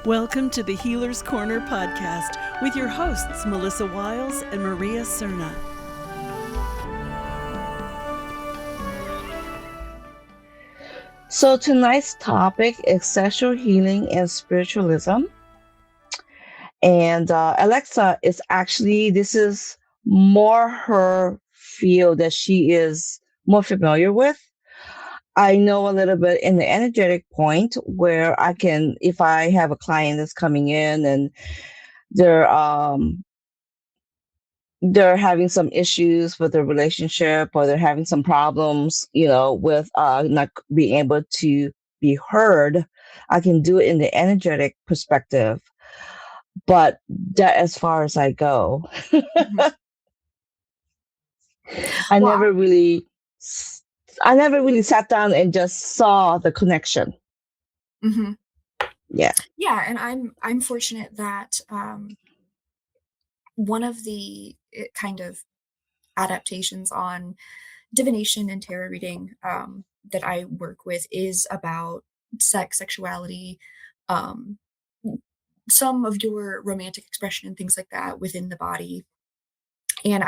Welcome to the Healer's Corner podcast with your hosts, Melissa Wiles and Maria Cerna. So tonight's topic is sexual healing and spiritualism. And Alexa is actually, this is more her field that she is more familiar with. I know a little bit in the energetic point where I can, if I have a client that's coming in and they're having some issues with their relationship or they're having some problems, with not being able to be heard, I can do it in the energetic perspective. But that as far as I go. Mm-hmm. I never really sat down and just saw the connection. Mm-hmm. Yeah. Yeah, and I'm fortunate that one of the kind of adaptations on divination and tarot reading that I work with is about sex, sexuality, some of your romantic expression and things like that within the body. And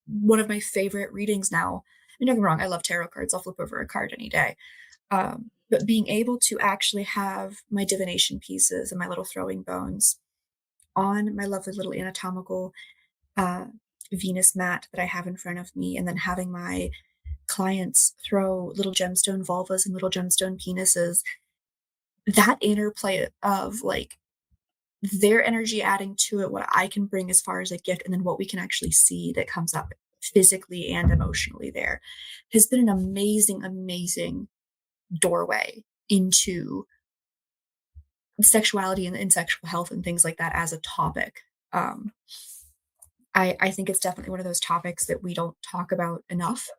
one of my favorite readings now, and don't get me wrong, I love tarot cards. I'll flip over a card any day. But being able to actually have my divination pieces and my little throwing bones on my lovely little anatomical Venus mat that I have in front of me, and then having my clients throw little gemstone vulvas and little gemstone penises, that interplay of like their energy adding to it, what I can bring as far as a gift, and then what we can actually see that comes up physically and emotionally there has been an amazing, amazing doorway into sexuality and sexual health and things like that as a topic. I think it's definitely one of those topics that we don't talk about enough,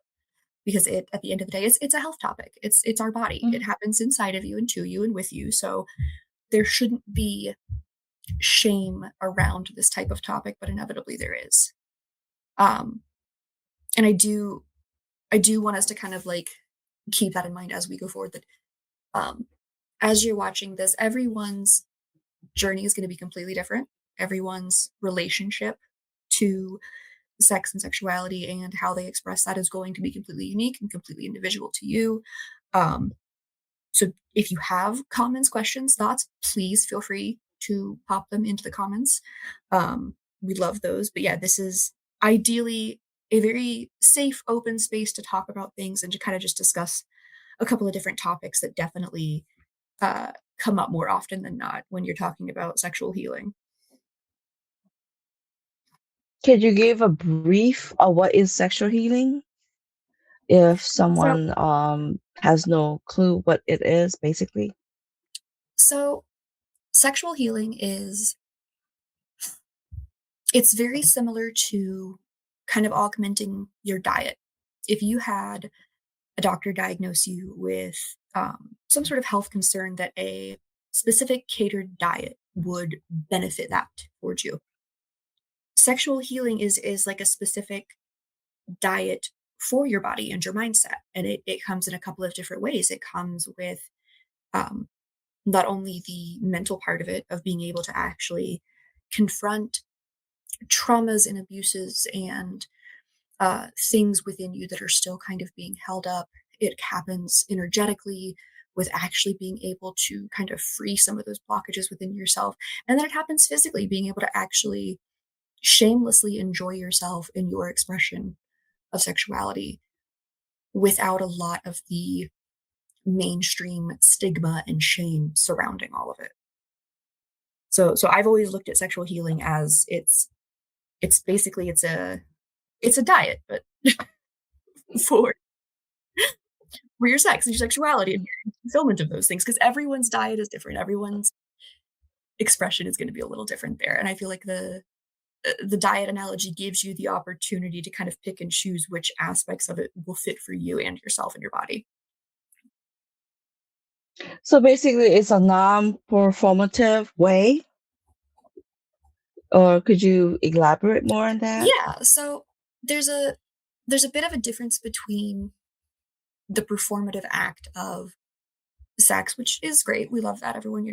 because at the end of the day, it's a health topic. It's our body. Mm-hmm. It happens inside of you and to you and with you. So there shouldn't be shame around this type of topic, but inevitably there is. And I do want us to kind of like keep that in mind as we go forward, that as you're watching this, everyone's journey is going to be completely different. Everyone's relationship to sex and sexuality and how they express that is going to be completely unique and completely individual to you. So if you have comments, questions, thoughts, please feel free to pop them into the comments. We love those. But yeah, this is ideally a very safe, open space to talk about things and to kind of just discuss a couple of different topics that definitely come up more often than not when you're talking about sexual healing. Could you give a brief of what is sexual healing? If someone has no clue what it is, basically. So sexual healing it's very similar to kind of augmenting your diet. If you had a doctor diagnose you with some sort of health concern, that a specific catered diet would benefit that towards you. Sexual healing is like a specific diet for your body and your mindset. And it comes in a couple of different ways. It comes with not only the mental part of it, of being able to actually confront traumas and abuses and things within you that are still kind of being held up. It happens energetically with actually being able to kind of free some of those blockages within yourself. And then it happens physically, being able to actually shamelessly enjoy yourself in your expression of sexuality without a lot of the mainstream stigma and shame surrounding all of it. So I've always looked at sexual healing as it's basically it's a diet, but for your sex and your sexuality and your fulfillment of those things, because everyone's diet is different. Everyone's expression is going to be a little different there. And I feel like the diet analogy gives you the opportunity to kind of pick and choose which aspects of it will fit for you and yourself and your body. So basically, it's a non-performative way. Or could you elaborate more on that? Yeah. So there's a bit of a difference between the performative act of sex, which is great. We love that. Everyone,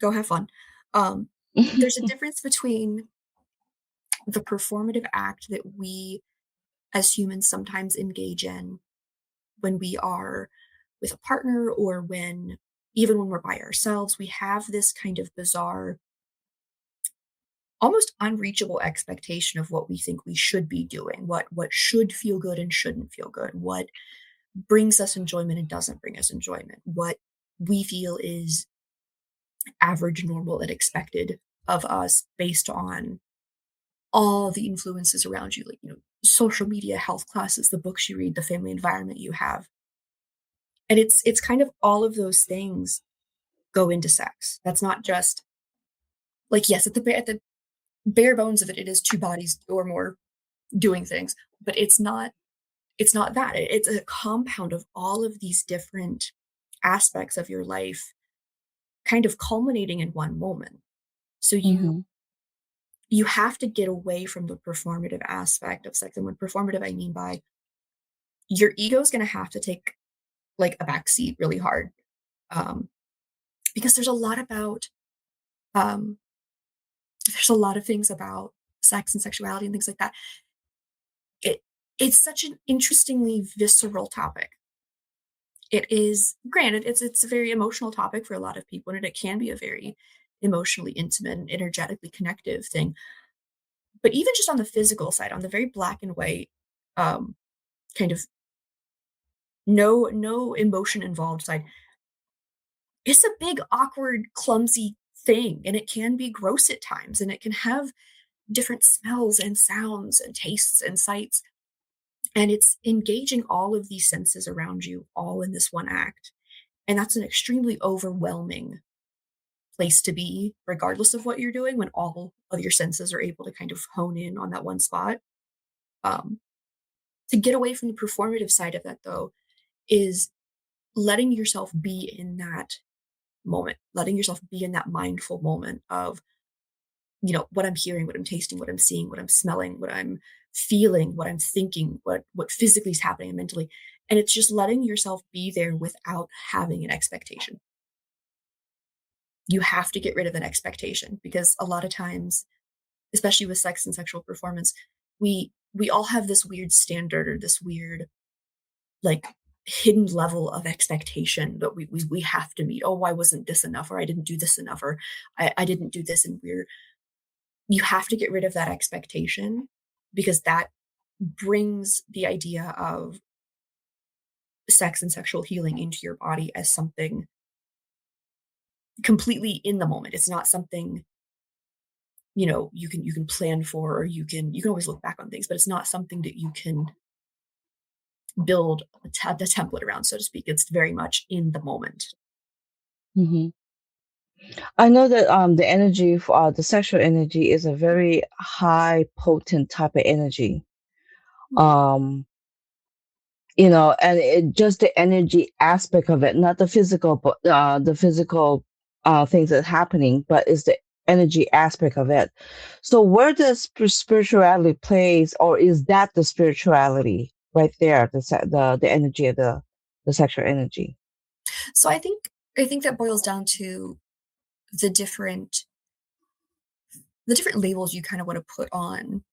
go have fun. There's a difference between the performative act that we as humans sometimes engage in when we are with a partner, or when even when we're by ourselves. We have this kind of bizarre, almost unreachable expectation of what we think we should be doing, what should feel good and shouldn't feel good, what brings us enjoyment and doesn't bring us enjoyment, what we feel is average, normal, and expected of us based on all the influences around you, like, social media, health classes, the books you read, the family environment you have. And it's kind of all of those things go into sex. That's not just like, yes, at the bare bones of it, it is two bodies or more doing things, but it's not that. It's a compound of all of these different aspects of your life kind of culminating in one moment. So you Hmm. you have to get away from the performative aspect of sex. And when performative, I mean by your ego is going to have to take like a back seat really hard, um, because um, there's a lot of things about sex and sexuality and things like that. It it's such an interestingly visceral topic. It is, granted, it's a very emotional topic for a lot of people, and it can be a very emotionally intimate and energetically connective thing. But even just on the physical side, on the very black and white, um, kind of no emotion involved side, it's a big, awkward, clumsy thing, and it can be gross at times, and it can have different smells and sounds and tastes and sights, and it's engaging all of these senses around you all in this one act, and that's an extremely overwhelming place to be, regardless of what you're doing, when all of your senses are able to kind of hone in on that one spot. Um, to get away from the performative side of that, though, is letting yourself be in that moment, letting yourself be in that mindful moment of, what I'm hearing, what I'm tasting, what I'm seeing, what I'm smelling, what I'm feeling, what I'm thinking, what physically is happening mentally. And it's just letting yourself be there without having an expectation. You have to get rid of an expectation, because a lot of times, especially with sex and sexual performance, we all have this weird standard, or this weird, like, hidden level of expectation that we have to meet. Oh, why wasn't this enough? Or I didn't do this enough, or I didn't do this. And you have to get rid of that expectation, because that brings the idea of sex and sexual healing into your body as something completely in the moment. It's not something, you can plan for, or you can always look back on things, but it's not something that you can build the template around, so to speak. It's very much in the moment. Hmm. I know that the energy, the sexual energy, is a very high potent type of energy. Mhm. Um, and it just the energy aspect of it, not the physical, but the physical things that's happening, but it's the energy aspect of it. So where does spirituality plays, or is that the spirituality right there, the energy of the sexual energy? So I think that boils down to the different the different labels you kind of want to put on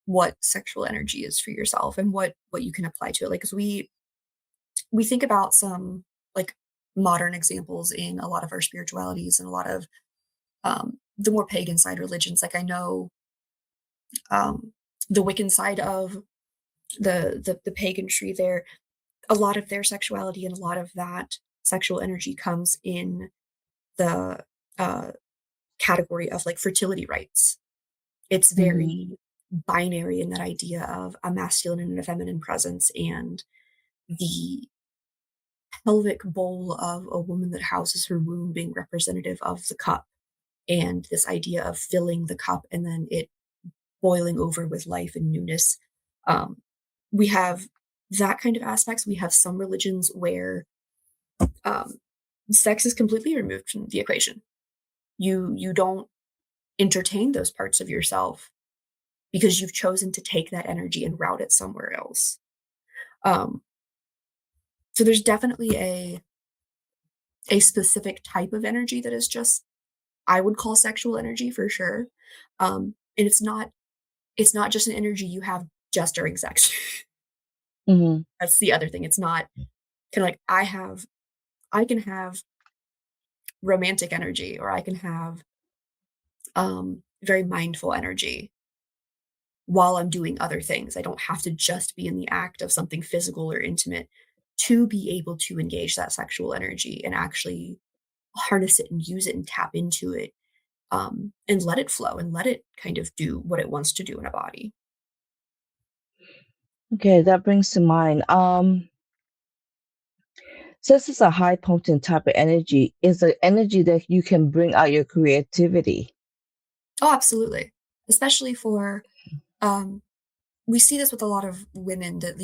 what sexual energy is for yourself, and what you can apply to it. Like, 'cause we think about some, like, modern examples in a lot of our spiritualities and a lot of the more pagan side religions. Like, I know, um, the Wiccan side of the paganry there, a lot of their sexuality and a lot of that sexual energy comes in the uh, category of, like, fertility rites. It's Hmm. very binary in that idea of a masculine and a feminine presence, and the pelvic bowl of a woman that houses her womb being representative of the cup, and this idea of filling the cup and then it boiling over with life and newness. Um, we have that kind of aspects. We have some religions where um, sex is completely removed from the equation. You don't entertain those parts of yourself, because you've chosen to take that energy and route it somewhere else. Um, so there's definitely a specific type of energy that is just I would call sexual energy for sure. And it's not just an energy you have just during sex. Hmm. That's the other thing. It's not kind of like I can have romantic energy, or I can have very mindful energy while I'm doing other things. I don't have to just be in the act of something physical or intimate to be able to engage that sexual energy and actually harness it and use it and tap into it, and let it flow and let it kind of do what it wants to do in a body. Okay, that brings to mind. Since it's a high potent type of energy, is an energy that you can bring out your creativity. Oh, absolutely. Especially for, um, we see this with a lot of women that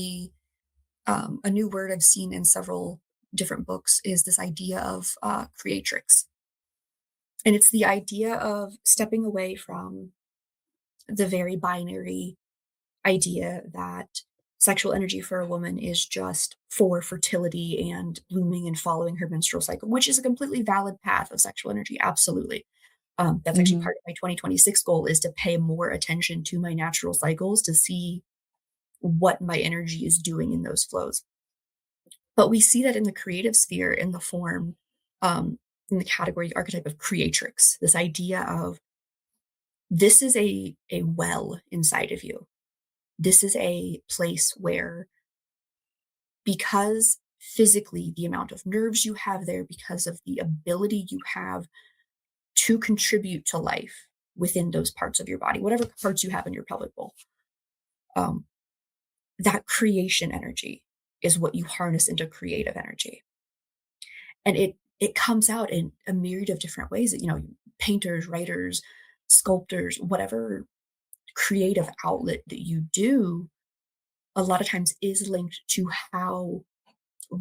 a new word I've seen in several different books is this idea of creatrix. And it's the idea of stepping away from the very binary idea that sexual energy for a woman is just for fertility and blooming and following her menstrual cycle, which is a completely valid path of sexual energy. Absolutely. That's actually Hmm. part of my 2026 goal, is to pay more attention to my natural cycles to see what my energy is doing in those flows. But we see that in the creative sphere in the form, in the category archetype of creatrix, this idea of this is a well inside of you. This is a place where, because physically the amount of nerves you have there, because of the ability you have to contribute to life within those parts of your body, whatever parts you have in your pelvic bowl, um, that creation energy is what you harness into creative energy. And it comes out in a myriad of different ways that, painters, writers, sculptors, whatever creative outlet that you do, a lot of times is linked to how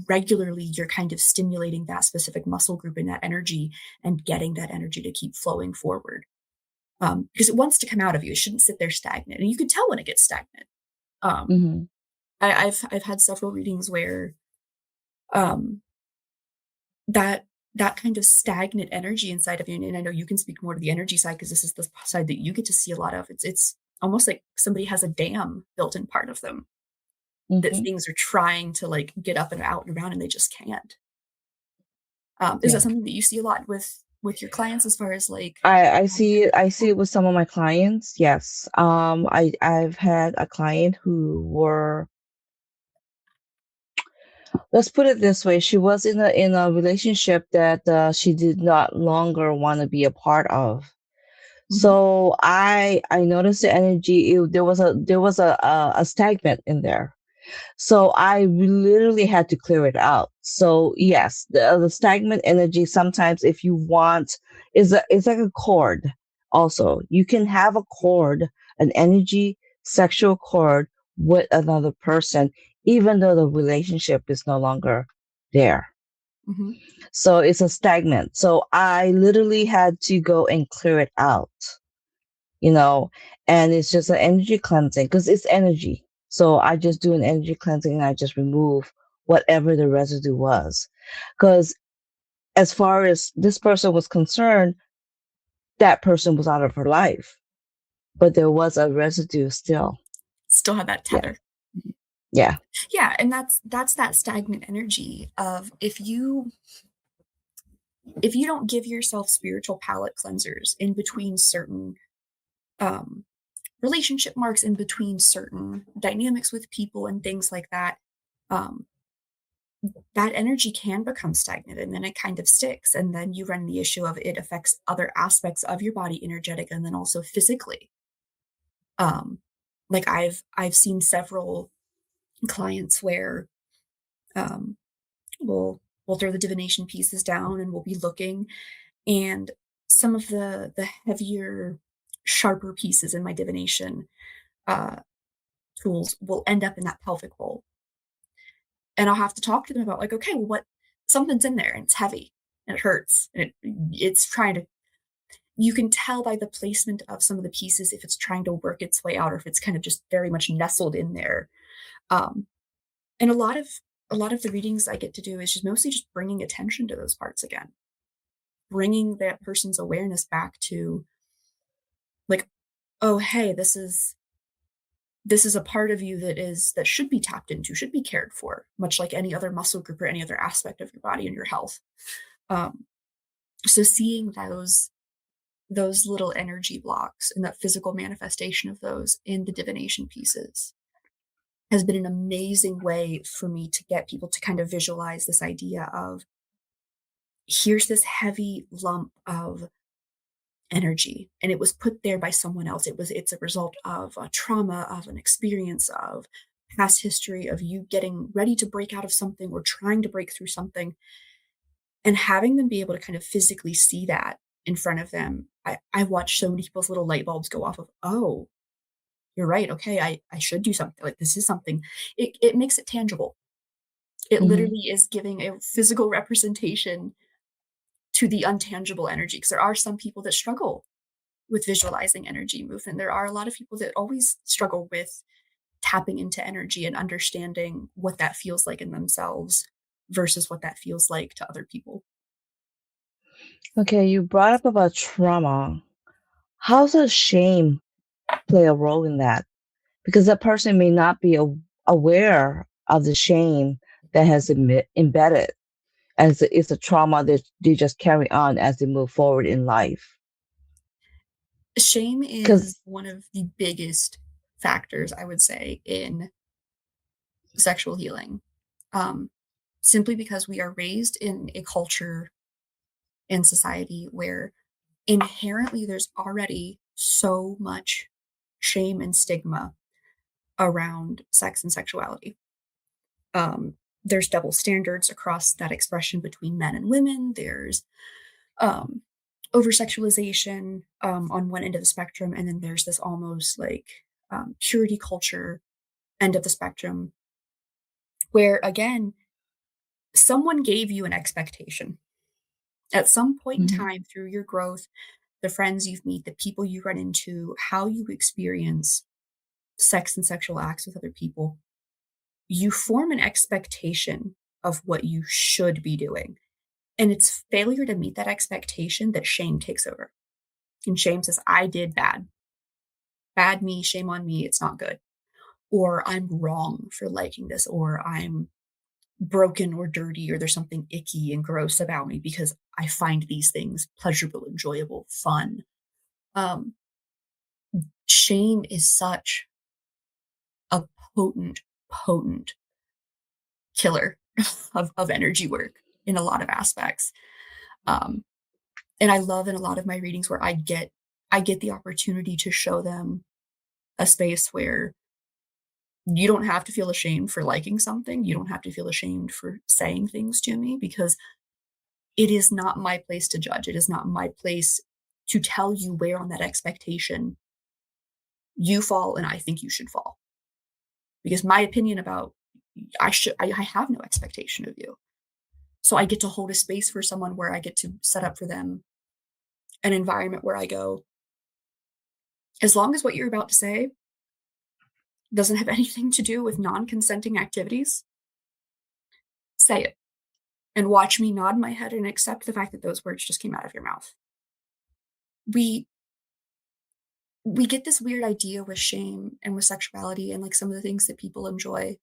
regularly you're kind of stimulating that specific muscle group and that energy and getting that energy to keep flowing forward. Because it wants to come out of you. It shouldn't sit there stagnant. And you can tell when it gets stagnant. Um, Hmm. I've had several readings where, um, that that kind of stagnant energy inside of you, and I know you can speak more to the energy side because this is the side that you get to see a lot of. It's almost like somebody has a dam built in part of them, that Hmm. things are trying to like get up and out and around and they just can't. Is that Yeah. something that you see a lot with your clients as far as like I see it with some of my clients. Yes. I've had a client who were, let's put it this way, she was in a relationship that she did not longer want to be a part of. Mhm, So I noticed the energy. There was a stagnant in there. So I literally had to clear it out. So yes, the stagnant energy sometimes, if you want, it's like a cord. Also, you can have a cord, an energy, sexual cord with another person, even though the relationship is no longer there. mhm, So it's a stagnant. So I literally had to go and clear it out, you know, and it's just an energy cleansing because it's energy. So I just do an energy cleansing and I just remove whatever the residue was. Because as far as this person was concerned, that person was out of her life, but there was a residue still. still have that Yeah. tether. Yeah. Yeah, and that's that stagnant energy of, if you don't give yourself spiritual palate cleansers in between certain, um, relationship marks, in between certain dynamics with people and things like that, um, that energy can become stagnant and then it kind of sticks. And then you run the issue of it affects other aspects of your body, energetic and then also physically. Um, like I've seen several clients where, um, we'll throw the divination pieces down and we'll be looking, and some of the heavier, sharper pieces in my divination uh, tools will end up in that pelvic bowl, and I'll have to talk to them about like, okay, well, what, something's in there and it's heavy and it hurts and it's trying to. You can tell by the placement of some of the pieces if it's trying to work its way out or if it's kind of just very much nestled in there. Um, and a lot of the readings I get to do is just mostly just bringing attention to those parts again. bringing that person's awareness back to like, oh, hey, this is a part of you that should be tapped into, should be cared for, much like any other muscle group or any other aspect of your body and your health. Um, so seeing those little energy blocks and that physical manifestation of those in the divination pieces has been an amazing way for me to get people to kind of visualize this idea of here's this heavy lump of energy, and it was put there by someone else. It's a result of a trauma, of an experience, of past history, of you getting ready to break out of something or trying to break through something, and having them be able to kind of physically see that in front of them. I watched so many people's little light bulbs go off of, oh, you're right. Okay, I should do something. Like, this is something. It makes it tangible. It Hmm. literally is giving a physical representation to the untangible energy, because there are some people that struggle with visualizing energy movement. There are a lot of people that always struggle with tapping into energy and understanding what that feels like in themselves versus what that feels like to other people. Okay, you brought up about trauma. How does shame play a role in that? Because that person may not be aware of the shame that has embedded, as it's a trauma that they just carry on as they move forward in life. Shame is Because, one of the biggest factors, I would say, in sexual healing. Um, Simply because we are raised in a culture and society where inherently there's already so much shame and stigma around sex and sexuality. There's double standards across that expression between men and women. There's um, over sexualization on one end of the spectrum, and then there's this almost like purity culture end of the spectrum, where again, someone gave you an expectation at some point in mhm, time through your growth, the friends you've met, the people you run into, how you experience sex and sexual acts with other people, you form an expectation of what you should be doing. And it's failure to meet that expectation that shame takes over. And shame says, I did bad. Bad me, shame on me, it's not good. Or I'm wrong for liking this, or I'm broken or dirty, or there's something icky and gross about me because I find these things pleasurable, enjoyable, fun. Um, Shame is such a potent killer of energy work in a lot of aspects. Um, and I love in a lot of my readings where I get the opportunity to show them a space where you don't have to feel ashamed for liking something. You don't have to feel ashamed for saying things to me, because it is not my place to judge. It is not my place to tell you where on that expectation you fall and I think you should fall. Because my opinion about I have no expectation of you. So I get to hold a space for someone where I get to set up for them an environment where I go, as long as what you're about to say doesn't have anything to do with non-consenting activities, say it and watch me nod my head and accept the fact that those words just came out of your mouth. We we get this weird idea with shame and with sexuality and like some of the things that people enjoy,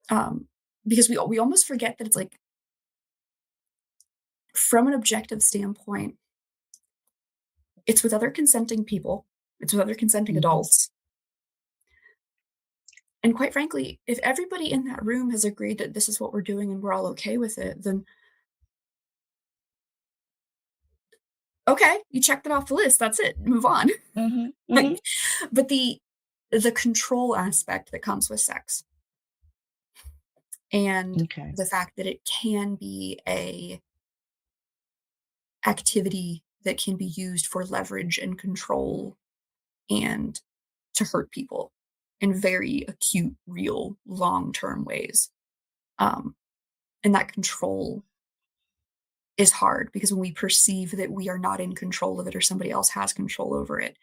um, because we almost forget that it's like from an objective standpoint, it's with other consenting people, it's with other consenting mhm. adults. And quite frankly, if everybody in that room has agreed that this is what we're doing and we're all okay with it, then okay, you checked it off the list. That's it. Move on. Mhm, Like, mhm. but the control aspect that comes with sex and Okay. the fact that it can be a activity that can be used for leverage and control and to hurt people in very acute, real, long-term ways. Um, and that control is hard because when we perceive that we are not in control of it or somebody else has control over it,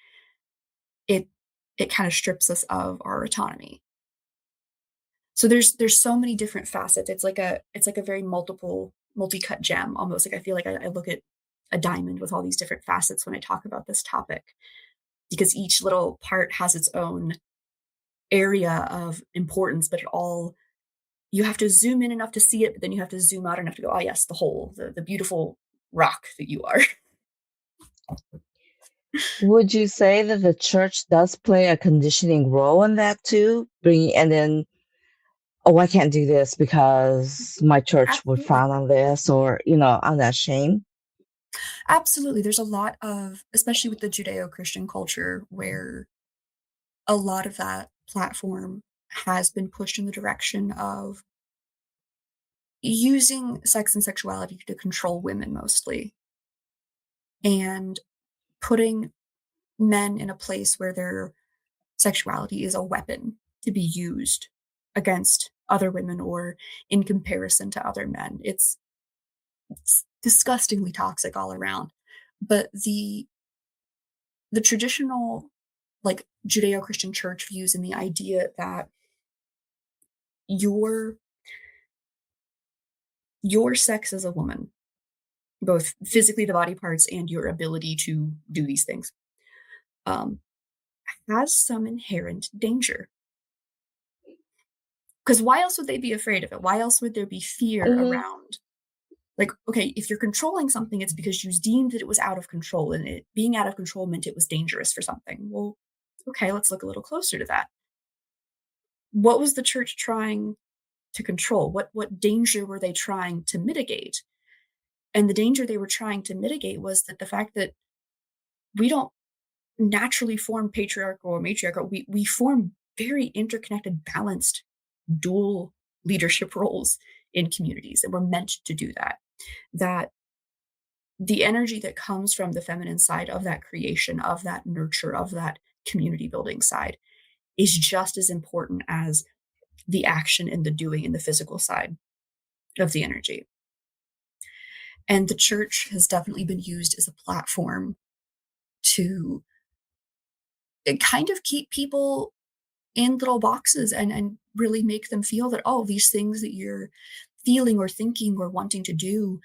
it it kind of strips us of our autonomy. So there's so many different facets. It's like a very multi-cut gem almost. Like I feel like I look at a diamond with all these different facets when I talk about this topic, because each little part has its own area of importance, but you have to zoom in enough to see it, but then you have to zoom out enough to go, oh yes, the whole, the beautiful rock that you are. Would you say that the church does play a conditioning role in that too? And then, oh, I can't do this because my church would Absolutely. frown on this, or, on that shame. Absolutely. There's a lot of, especially with the Judeo-Christian culture, where a lot of that platform has been pushed in the direction of using sex and sexuality to control women mostly, and putting men in a place where their sexuality is a weapon to be used against other women or in comparison to other men. It's disgustingly toxic all around. But the traditional, like, Judeo-Christian church views in the idea that your your sex as a woman, both physically the body parts and your ability to do these things, um, has some inherent danger. Because why else would they be afraid of it? Why else would there be fear Hmm. around? Like, okay, if you're controlling something, it's because you deemed that it was out of control, and it being out of control meant it was dangerous for something. Well, okay, let's look a little closer to that. What was the church trying to control? What danger were they trying to mitigate? And the danger they were trying to mitigate was that the fact that we don't naturally form patriarchal or matriarchal. We form very interconnected, balanced, dual leadership roles in communities, and we're meant to do that. That the energy that comes from the feminine side of that creation, of that nurture, of that community building side is just as important as the action and the doing in the physical side of the energy. And the church has definitely been used as a platform to kind of keep people in little boxes, and really make them feel that, oh, these things that you're feeling or thinking or wanting to do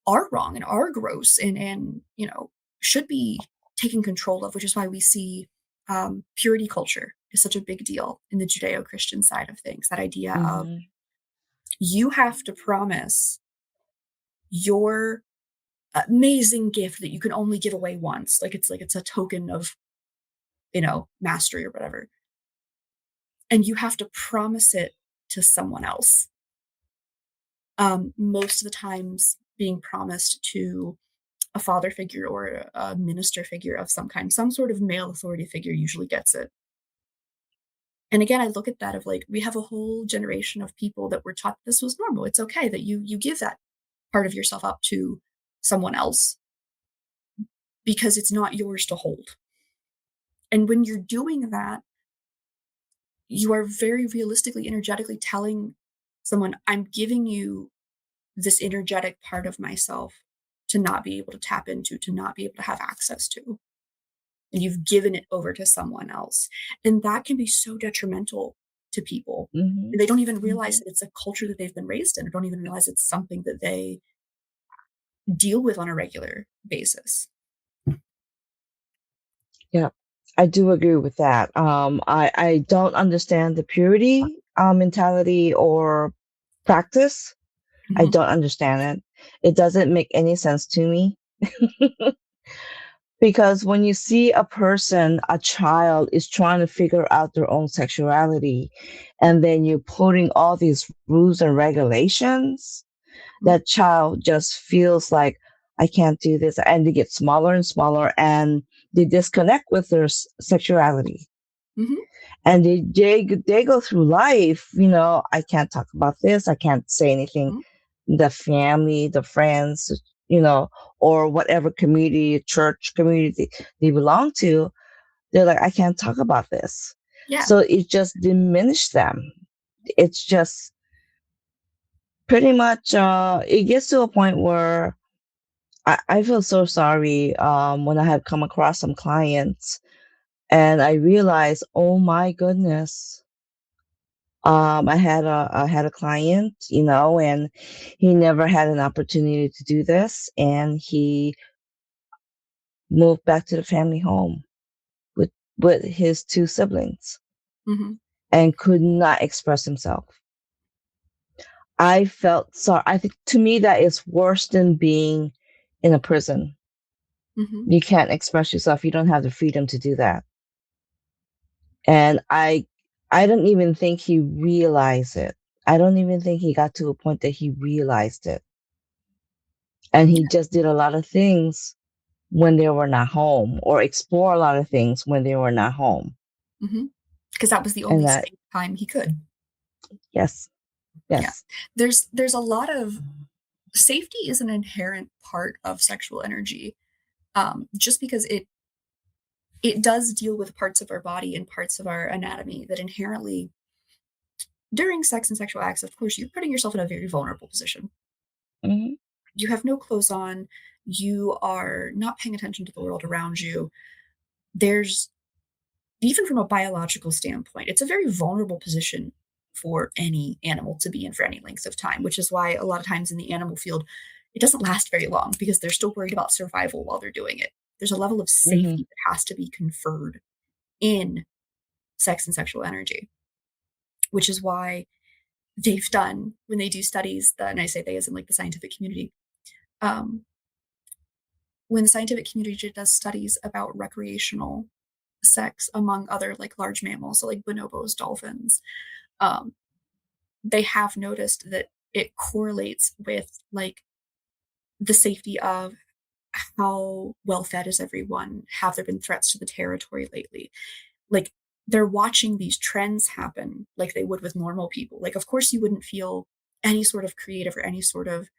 are wrong and are gross, and should be taken control of, which is why we see purity culture is such a big deal in the Judeo-Christian side of things. That idea of, Hmm. you have to promise your amazing gift that you can only give away once, like it's a token of mastery or whatever, and you have to promise it to someone else. Most of the times being promised to a father figure or a minister figure of some kind, some sort of male authority figure usually gets it. And again, I look at that of, like, we have a whole generation of people that were taught this was normal. It's okay that you give that part of yourself up to someone else because it's not yours to hold. And when you're doing that, you are very realistically, energetically telling someone, I'm giving you this energetic part of myself to not be able to tap into, to not be able to have access to. And you've given it over to someone else. And that can be so detrimental to people. Hmm. They don't even realize Hmm. that it's a culture that they've been raised in, or don't even realize it's something that they deal with on a regular basis. Yeah, I do agree with that. I don't understand the purity mentality or practice. I Mhm, don't understand it. It doesn't make any sense to me. Because when you see a person, a child is trying to figure out their own sexuality, and then you're putting all these rules and regulations, mhm, that child just feels like, I can't do this. And they get smaller and smaller, and they disconnect with their sexuality. mhm, And they go through life, I can't talk about this. I can't say anything. mhm. The family, the friends, you know, or whatever community, church community they belong to, they're like, I can't talk about this. Yeah. So it just diminished them. It's just pretty much, it gets to a point where I feel so sorry when I have come across some clients and I realize, oh my goodness. I had a client, and he never had an opportunity to do this, and he moved back to the family home with his two siblings Mm-hmm. and could not express himself. I felt sorry. I think to me that is worse than being in a prison. Mm-hmm. You can't express yourself. You don't have the freedom to do that. And I don't even think he realized it. I don't even think he got to a point that he realized it. And he just did a lot of things when they were not home, or explore a lot of things when they were not home. Mm-hmm. Because that was the And only that, safe time he could. yes, Yeah. yes. There's a lot of safety is an inherent part of sexual energy. Just because it does deal with parts of our body and parts of our anatomy that inherently during sex and sexual acts, of course, you're putting yourself in a very vulnerable position. Hmm. You have no clothes on. You are not paying attention to the world around you. There's, even from a biological standpoint, it's a very vulnerable position for any animal to be in for any length of time, which is why a lot of times in the animal field, it doesn't last very long because they're still worried about survival while they're doing it. There's a level of Hmm. safety that has to be conferred in sex and sexual energy, which is why they've done, when they do studies, and I say they as in like the scientific community, um, when the scientific community does studies about recreational sex among other like large mammals, so like bonobos, dolphins, um, they have noticed that it correlates with like the safety of how well fed is everyone, have there been threats to the territory lately, like they're watching these trends happen like they would with normal people. Like of course you wouldn't feel any sort of creative or any sort of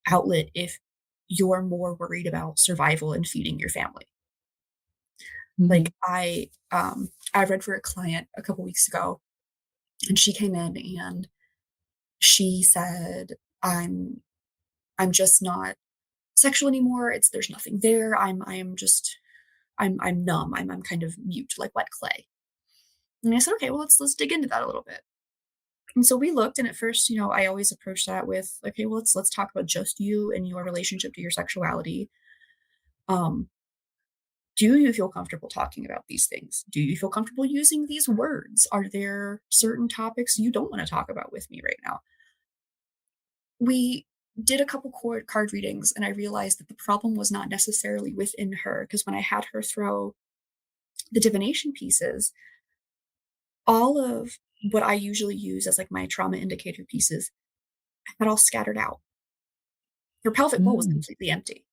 outlet if you're more worried about survival and feeding your family. Hmm. Like I read for a client a couple weeks ago, and she came in and she said, I'm just not sexual anymore. It's there's nothing there. I'm numb. I'm kind of mute, like wet clay. And I said, okay, well let's dig into that a little bit. And so we looked, and at first, I always approach that with, okay, well let's talk about just you and your relationship to your sexuality. Um, do you feel comfortable talking about these things? Do you feel comfortable using these words? Are there certain topics you don't want to talk about with me right now? We did a couple card readings, and I realized that the problem was not necessarily within her, because when I had her throw the divination pieces, all of what I usually use as like my trauma indicator pieces had all scattered out. Her pelvic bowl was Hmm. completely empty.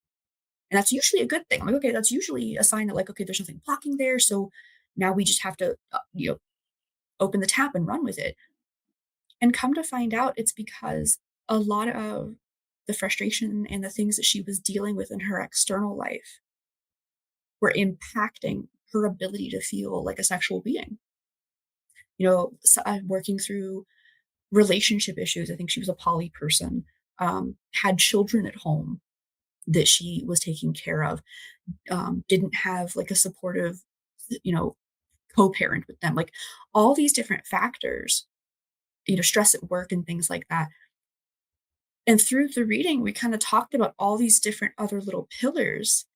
And that's usually a good thing. I'm like, okay, that's usually a sign that like, okay, there's nothing blocking there. So now we just have to, open the tap and run with it. And come to find out, it's because a lot of the frustration and the things that she was dealing with in her external life were impacting her ability to feel like a sexual being. Working through relationship issues. I think she was a poly person, had children at home that she was taking care of, didn't have like a supportive, you know, co-parent with them, like all these different factors, stress at work and things like that. And through the reading, we kind of talked about all these different other little pillars.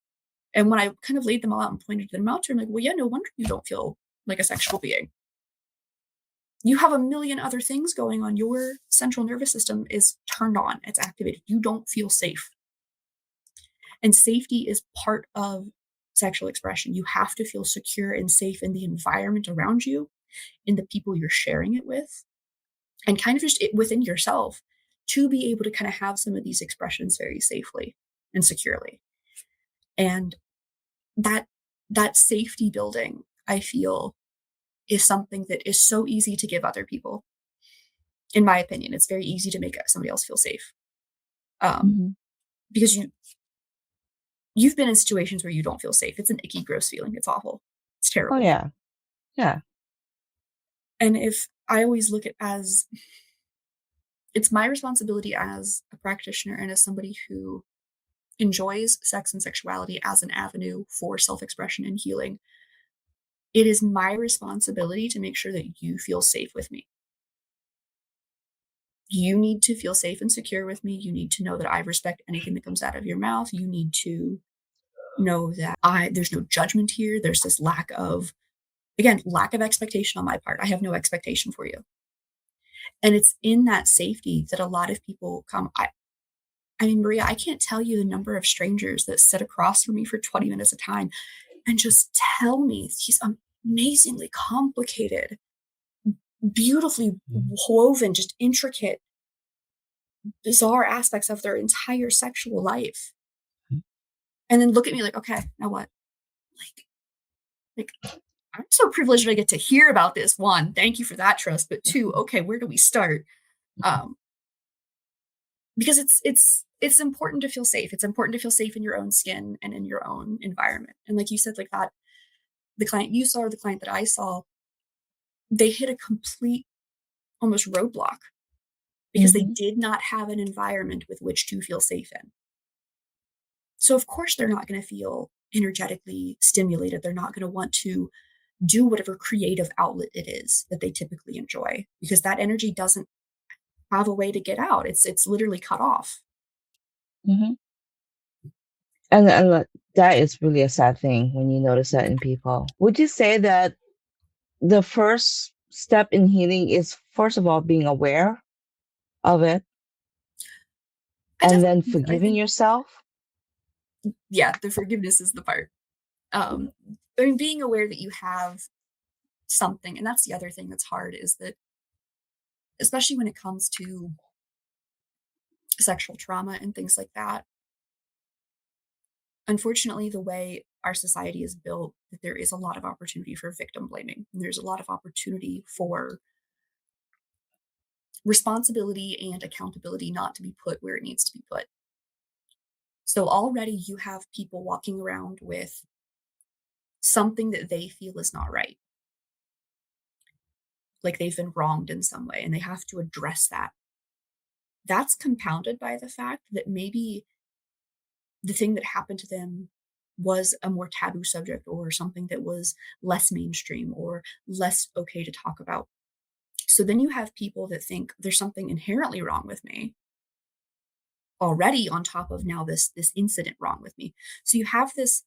And when I kind of laid them all out and pointed them out to her, I'm like, well, yeah, no wonder you don't feel like a sexual being. You have a million other things going on. Your central nervous system is turned on, it's activated. You don't feel safe. And safety is part of sexual expression. You have to feel secure and safe in the environment around you, in the people you're sharing it with, and kind of just within yourself to be able to kind of have some of these expressions very safely and securely. And that that safety building, I feel, is something that is so easy to give other people. In my opinion, it's very easy to make somebody else feel safe, um, Hmm. because you've been in situations where you don't feel safe. It's an icky, gross feeling. It's awful. It's Oh terrible. yeah, yeah. And if I always look at as it's my responsibility as a practitioner and as somebody who enjoys sex and sexuality as an avenue for self-expression and healing, it is my responsibility to make sure that you feel safe with me. You need to feel safe and secure with me. You need to know that I respect anything that comes out of your mouth. You need to know that there's no judgment here. There's this lack of expectation on my part. I have no expectation for you. And it's in that safety that a lot of people come. I mean, Maria, I can't tell you the number of strangers that sit across from me for 20 minutes at a time and just tell me these amazingly complicated, beautifully woven, just intricate, bizarre aspects of their entire sexual life. And then look at me like, okay, now what? Like I'm so privileged that I get to hear about this. One, thank you for that trust. But two, okay, where do we start? Because it's important to feel safe. It's important to feel safe in your own skin and in your own environment. And like you said, like that, the client you saw or the client that I saw, they hit a complete almost roadblock because they did not have an environment with which to feel safe in. So of course they're not going to feel energetically stimulated. They're not going to want to do whatever creative outlet it is that they typically enjoy because that energy doesn't have a way to get out. It's literally cut off. Mm-hmm. And that is really a sad thing when you notice that in people. Would you say that the first step in healing is, first of all, being aware of it and then forgiving yourself? Yeah, the forgiveness is the part. I mean, being aware that you have something, and that's the other thing that's hard is that, especially when it comes to sexual trauma and things like that, unfortunately, the way our society is built, that there is a lot of opportunity for victim blaming. And there's a lot of opportunity for responsibility and accountability not to be put where it needs to be put. So already you have people walking around with something that they feel is not right. Like they've been wronged in some way and they have to address that. That's compounded by the fact that maybe the thing that happened to them was a more taboo subject or something that was less mainstream or less okay to talk about. So then you have people that think there's something inherently wrong with me already on top of now this incident wrong with me. So you have this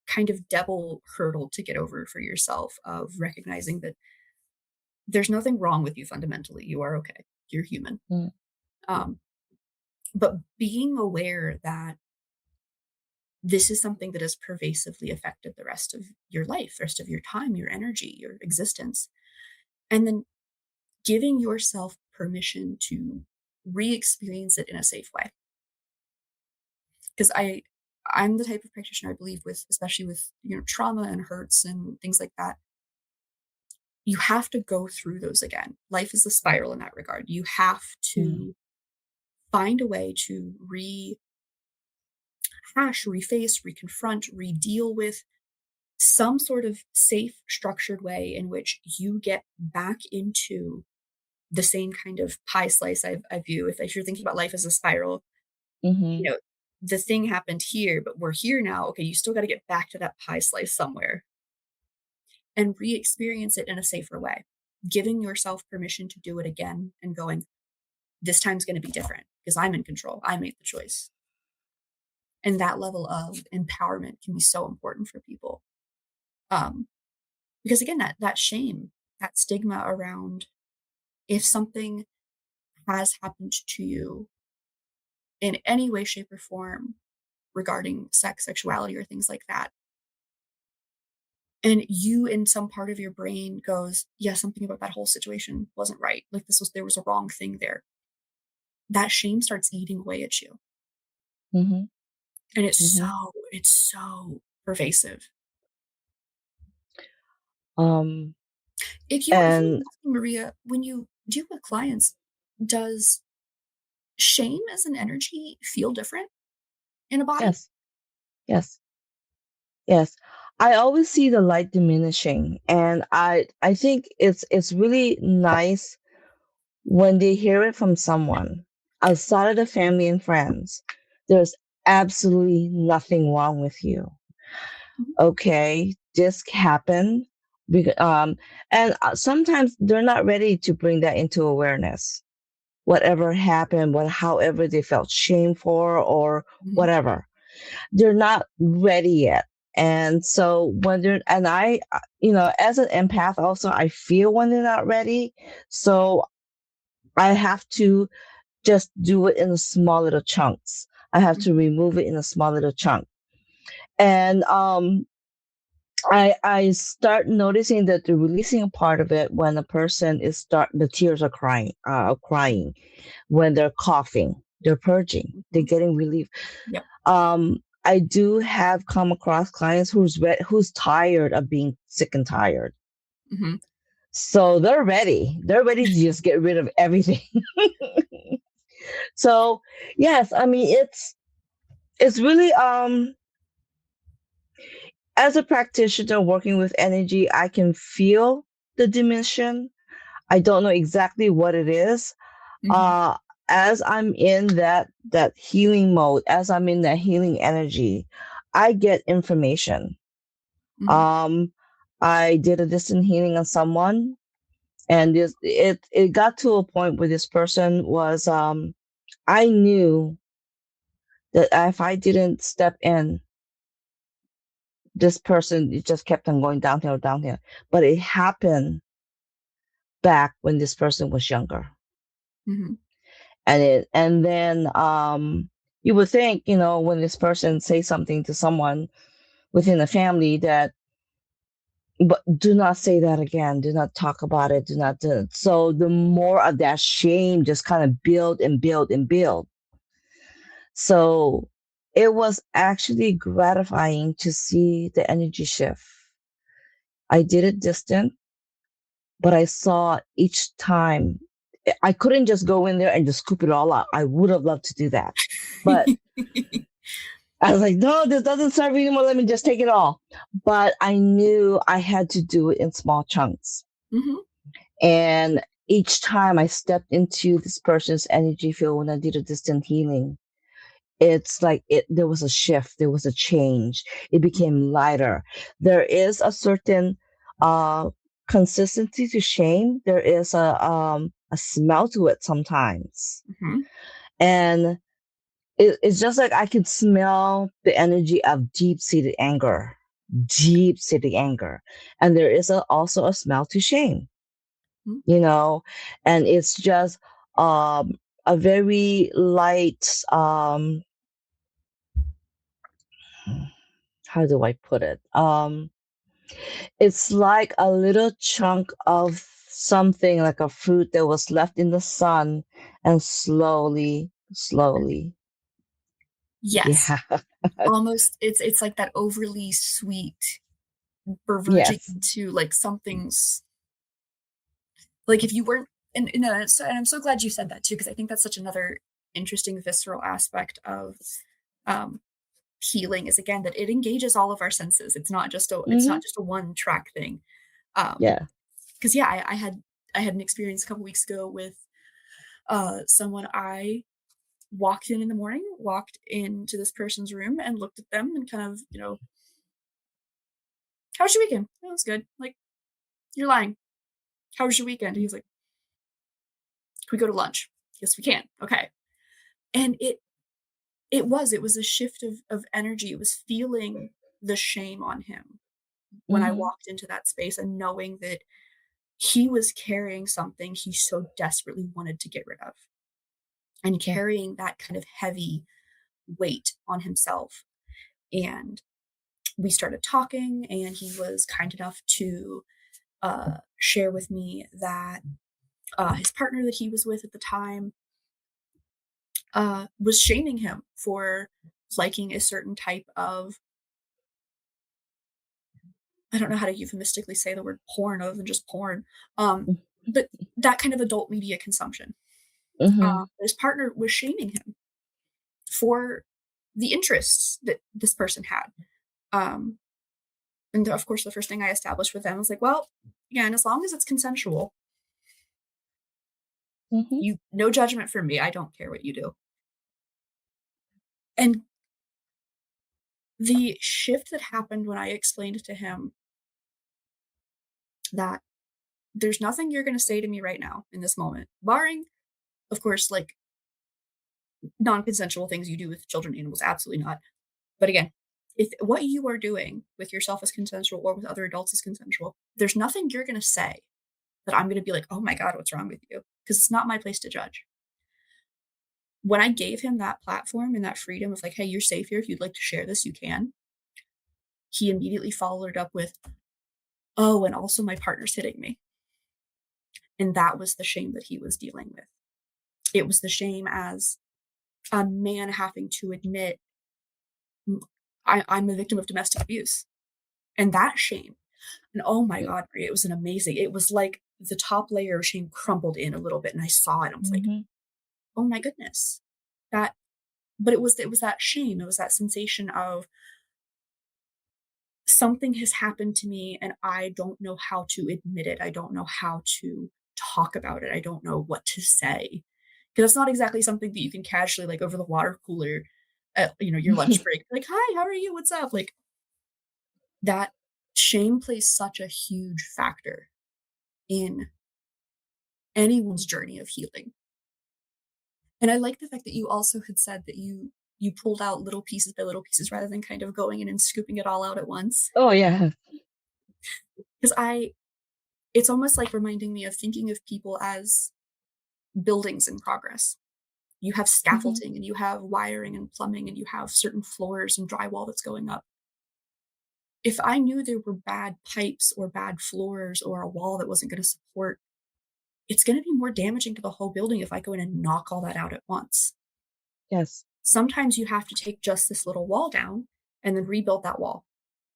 kind of double hurdle to get over for yourself of recognizing that there's nothing wrong with you fundamentally. You are okay. You're human. But being aware that this is something that has pervasively affected the rest of your life, the rest of your time, your energy, your existence. And then giving yourself permission to re-experience it in a safe way. Because I'm the type of practitioner, I believe, with especially with trauma and hurts and things like that. You have to go through those again. Life is a spiral in that regard. You have to find a way to rehash, reface, reconfront, re-deal with some sort of safe, structured way in which you get back into the same kind of pie slice I view. If you're thinking about life as a spiral, the thing happened here, but we're here now. Okay, you still got to get back to that pie slice somewhere and re-experience it in a safer way, giving yourself permission to do it again and going, this time's going to be different because I'm in control. I made the choice. And that level of empowerment can be so important for people. Because again, that shame, that stigma around if something has happened to you in any way, shape, or form regarding sex, sexuality, or things like that, and you in some part of your brain goes, yeah, something about that whole situation wasn't right. Like there was a wrong thing there. That shame starts eating away at you. And it's so pervasive. If you asking, Maria, when you deal with clients, does shame as an energy feel different in a body? Yes. I always see the light diminishing, and I think it's really nice when they hear it from someone outside of the family and friends. There's absolutely nothing wrong with you. Okay, this happened. And sometimes they're not ready to bring that into awareness. Whatever happened, however they felt shame for or whatever. they're not ready yet. And so when they're, and I, as an empath also, I feel when they're not ready. So I have to just do it in small little chunks. I have to remove it in a small little chunk. And I start noticing that the releasing part of it when a person is the tears are crying, when they're coughing, they're purging, they're getting relief. Yep. I do have come across clients who's tired of being sick and tired. Mm-hmm. So they're ready. They're ready to just get rid of everything. So yes, I mean it's really as a practitioner working with energy, I can feel the dimension. I don't know exactly what it is. Mm-hmm. As I'm in that healing mode, as I'm in that healing energy, I get information. Mm-hmm. Um, I did a distant healing on someone, and it got to a point where this person was I knew that if I didn't step in, this person it just kept on going downhill, downhill. But it happened back when this person was younger. Mm-hmm. And then you would think, when this person says something to someone within the family that, but do not say that again, do not talk about it, do not do it. So the more of that shame just kind of build and build and build. So it was actually gratifying to see the energy shift. I did it distant, but I saw each time I couldn't just go in there and just scoop it all up. I would have loved to do that. But I was like, no, this doesn't serve me anymore. Let me just take it all. But I knew I had to do it in small chunks. Mm-hmm. And each time I stepped into this person's energy field when I did a distant healing, it's like there was a shift, there was a change. It became lighter. There is a certain consistency to shame. There is a smell to it sometimes. Mm-hmm. And it's just like I could smell the energy of deep-seated anger, deep-seated anger. And there is also a smell to shame, and it's just a very light, how do I put it? It's like a little chunk of something like a fruit that was left in the sun and slowly. Yes. Yeah. Almost it's like that overly sweet verging Yes. into like something's like if you weren't and I'm so glad you said that too, because I think that's such another interesting visceral aspect of um healing is again that it engages all of our senses. It's Hmm. not just a one track thing. Um Yeah. because yeah, I had an experience a couple weeks ago with someone I walked in the morning, walked into this person's room and looked at them and kind of, "How was your weekend?" "Oh, it was good." Like, "You're lying. How was your weekend?" And he's like, "Can we go to lunch?" "Yes, we can." "Okay." And it was a shift of energy. It was feeling the shame on him when I Hmm. walked into that space and knowing that he was carrying something he so desperately wanted to get rid of and Yeah. carrying that kind of heavy weight on himself. And we started talking, and he was kind enough to share with me that his partner that he was with at the time was shaming him for liking a certain type of, I don't know how to euphemistically say the word porn other than just porn, but that kind of adult media consumption. Hmm. His partner was shaming him for the interests that this person had. Um, and of course, the first thing I established with them was like, well, again, as long as it's consensual, Hmm. you no judgment from me. I don't care what you do. And the shift that happened when I explained to him that there's nothing you're going to say to me right now in this moment, barring, of course, like non consensual things you do with children, animals, absolutely not. But again, if what you are doing with yourself is consensual or with other adults is consensual, there's nothing you're going to say that I'm going to be like, oh my God, what's wrong with you? Because it's not my place to judge. When I gave him that platform and that freedom of like, hey, you're safe here. If you'd like to share this, you can. He immediately followed up with, oh, and also my partner's hitting me. And that was the shame that he was dealing with. It was the shame as a man having to admit, I'm a victim of domestic abuse. And that shame. And oh my God, Maria, it was it was like the top layer of shame crumbled in a little bit. And I saw it. I was like, oh my goodness. But it was that shame. It was that sensation of something has happened to me and I don't know how to admit it. I don't know how to talk about it. I don't know what to say. Because it's not exactly something that you can casually, like over the water cooler at, your lunch break. Like, hi, how are you? What's up? Like, that shame plays such a huge factor in anyone's journey of healing. And I like the fact that you also had said that you pulled out little pieces by little pieces rather than kind of going in and scooping it all out at once. Oh, yeah. Because it's almost like reminding me of thinking of people as buildings in progress. You have scaffolding and you have wiring and plumbing and you have certain floors and drywall that's going up. If I knew there were bad pipes or bad floors or a wall that wasn't going to support, it's going to be more damaging to the whole building if I go in and knock all that out at once. Yes. Sometimes you have to take just this little wall down and then rebuild that wall.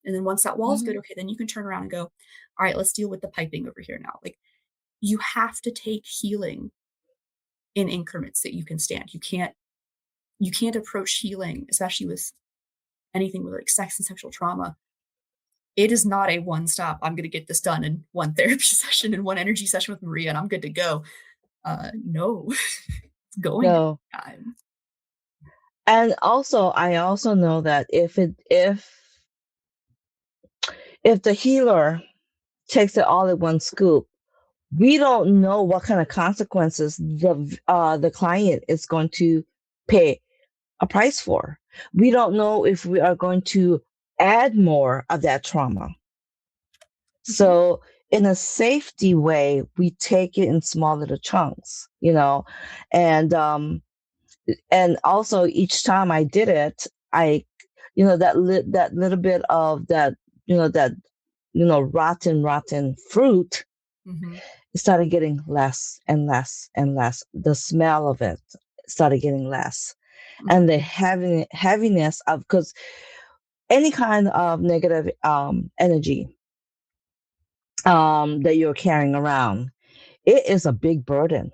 And then once that wall is good, okay, then you can turn around and go, all right, let's deal with the piping over here now. Like, you have to take healing in increments that you can stand. You can't approach healing, especially with anything with like sex and sexual trauma. It is not a one stop. I'm going to get this done in one therapy session and one energy session with Maria, and I'm good to go. No, it's going No. time. And also, I also know that if the healer takes it all in one scoop, we don't know what kind of consequences the client is going to pay a price for. We don't know if we are going to add more of that trauma. So in a safety way, we take it in small little chunks, and also each time I did it, I, that little bit of that, rotten fruit, it started getting less and less and less. The smell of it started getting less. And the heaviness of, because any kind of negative energy that you're carrying around, it is a big burden.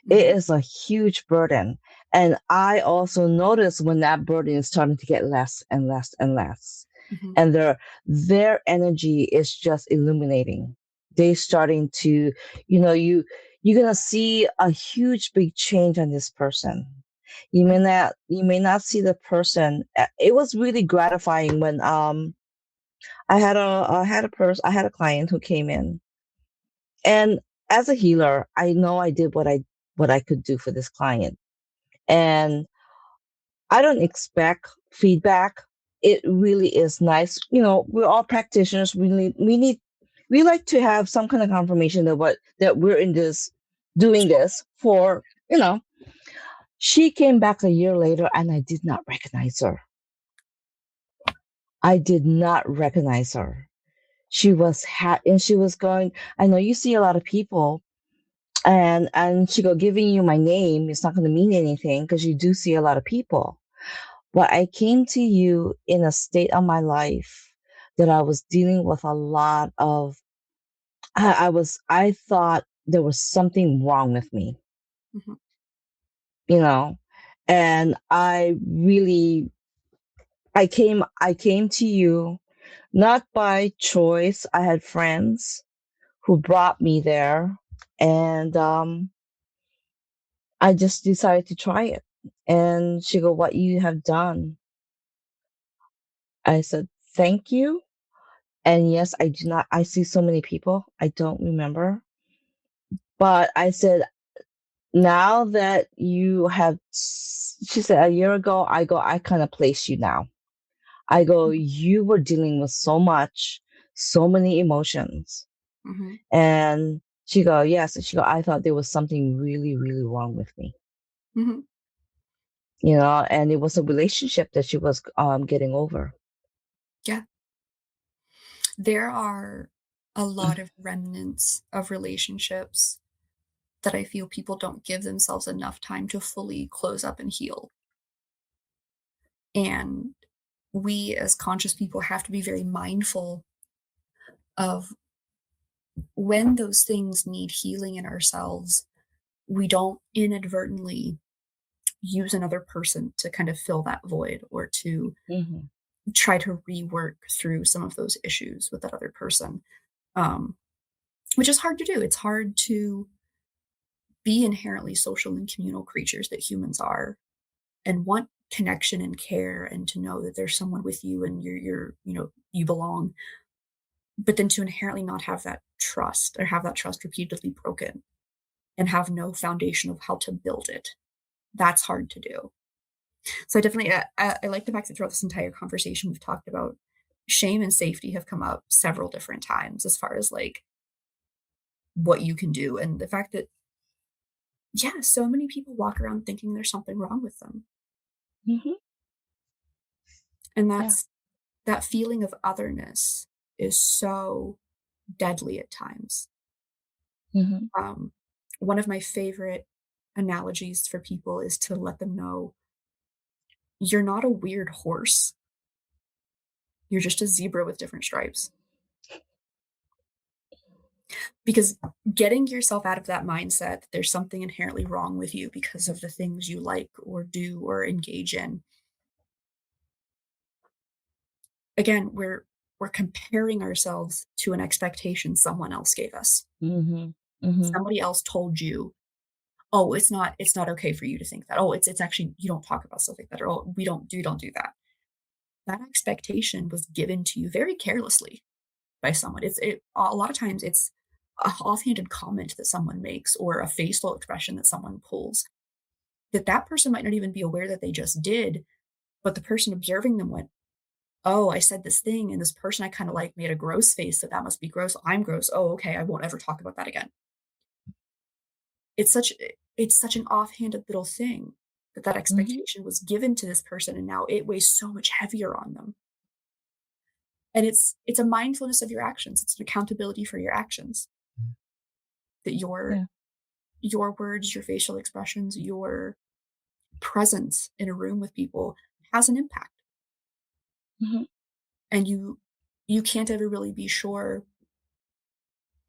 It is a huge burden. And I also notice when that burden is starting to get less and less and less. And their energy is just illuminating. They're starting to, you're going to see a huge, big change on this person. You may not see the person. It was really gratifying when I had a client who came in, and as a healer, I know I did what I could do for this client, and I don't expect feedback. It really is nice. We're all practitioners. We like to have some kind of confirmation that we're doing this for. She came back a year later, and I did not recognize her. I did not recognize her. She was and she was going, I know you see a lot of people, and she go, giving you my name, it's not going to mean anything because you do see a lot of people. But I came to you in a state of my life that I was dealing with a lot of, I thought there was something wrong with me, and I came to you not by choice. I had friends who brought me there, and I just decided to try it. And she go, what you have done? I said, thank you. And yes, I see so many people, I don't remember. But I said, now that you have, she said, a year ago, I kind of place you now. I go, you were dealing with so much, so many emotions. Mm-hmm. And she go, yes. And she go, I thought there was something really, really wrong with me, Mm-hmm. and it was a relationship that she was getting over. Yeah. There are a lot of remnants of relationships that I feel people don't give themselves enough time to fully close up and heal. And we as conscious people have to be very mindful of when those things need healing in ourselves, we don't inadvertently use another person to kind of fill that void or to Hmm. try to rework through some of those issues with that other person, um, which is hard to do. It's hard to be inherently social and communal creatures that humans are and want connection and care and to know that there's someone with you and you belong, but then to inherently not have that trust or have that trust repeatedly broken and have no foundation of how to build it. That's hard to do. So I definitely I like the fact that throughout this entire conversation we've talked about shame and safety have come up several different times as far as like what you can do and the fact that yeah, so many people walk around thinking there's something wrong with them. Hmm. And Yeah. that feeling of otherness is so deadly at times. Hmm. Um, one of my favorite analogies for people is to let them know you're not a weird horse. You're just a zebra with different stripes. Because getting yourself out of that mindset that there's something inherently wrong with you because of the things you like or do or engage in. Again, we're comparing ourselves to an expectation someone else gave us. Hmm. Hmm. Somebody else told you, "Oh, it's not okay for you to think that. Oh, it's actually you don't talk about stuff like that, or oh, we don't do that." That expectation was given to you very carelessly by someone. A lot of times it's a offhanded comment that someone makes or a facial expression that someone pulls that person might not even be aware that they just did, but the person observing them went, "Oh, I said this thing, and this person I kind of like made a gross face, so that must be gross. I'm gross. Oh, okay, I won't ever talk about that again." It's such it's such an offhanded little thing that Hmm. expectation was given to this person, and now it weighs so much heavier on them. And it's a mindfulness of your actions. It's an accountability for your actions that Yeah. your words, your facial expressions, your presence in a room with people has an impact. Hmm. And you can't ever really be sure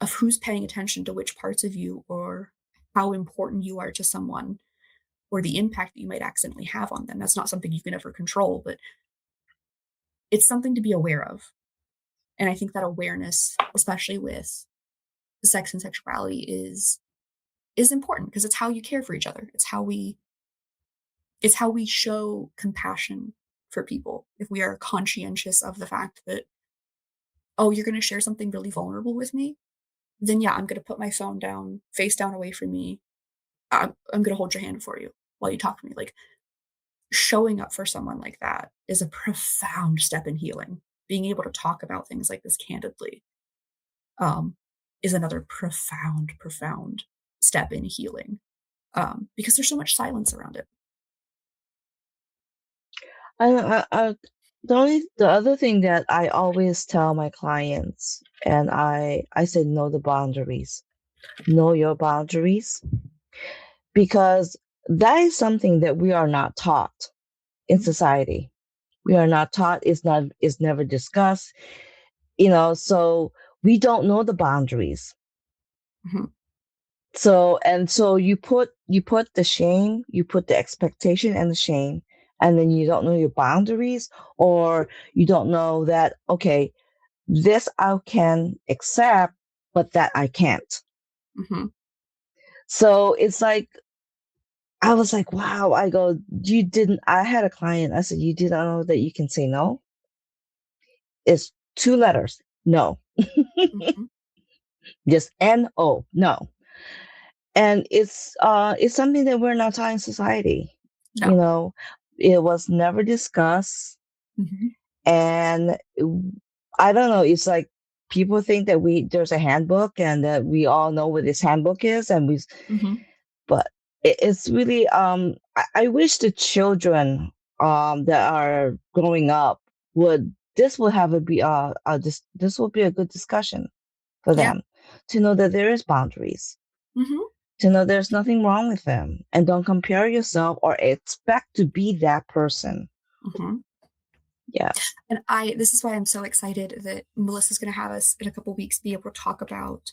of who's paying attention to which parts of you or how important you are to someone or the impact that you might accidentally have on them. That's not something you can ever control, but it's something to be aware of. And I think that awareness, especially with sex and sexuality, is important because it's how you care for each other. It's how we show compassion for people. If we are conscientious of the fact that, oh, you're going to share something really vulnerable with me, then yeah, I'm going to put my phone down, face down away from me. I'm going to hold your hand for you while you talk to me. Like showing up for someone like that is a profound step in healing. Being able to talk about things like this candidly um, is another profound, profound step in healing because there's so much silence around it. The other thing that I always tell my clients, and I say know the boundaries, know your boundaries, because that is something that we are not taught in Mhm, society. We are not taught. It's never discussed. So we don't know the boundaries. mhm, So you put the shame, you put the expectation and the shame, and then you don't know your boundaries, or you don't know that, okay, this I can accept, but that I can't. mhm. So it's like, I was like, wow, I go, I had a client, I said, you didn't know that you can say no? It's two letters, no. Mhm. Just N-O, no. And it's something that we're not taught in society. You No. know, it was never discussed. Mhm. And I don't know, it's like people think that there's a handbook and that we all know what this handbook is, and Mm-hmm. but it's really I wish the children that are growing up would have a be this will be a good discussion for Yeah. them, to know that there is boundaries, Mm-hmm. to know there's nothing wrong with them, and don't compare yourself or expect to be that person. Mm-hmm. Yeah. And this is why I'm so excited that Melissa's going to have us in a couple weeks be able to talk about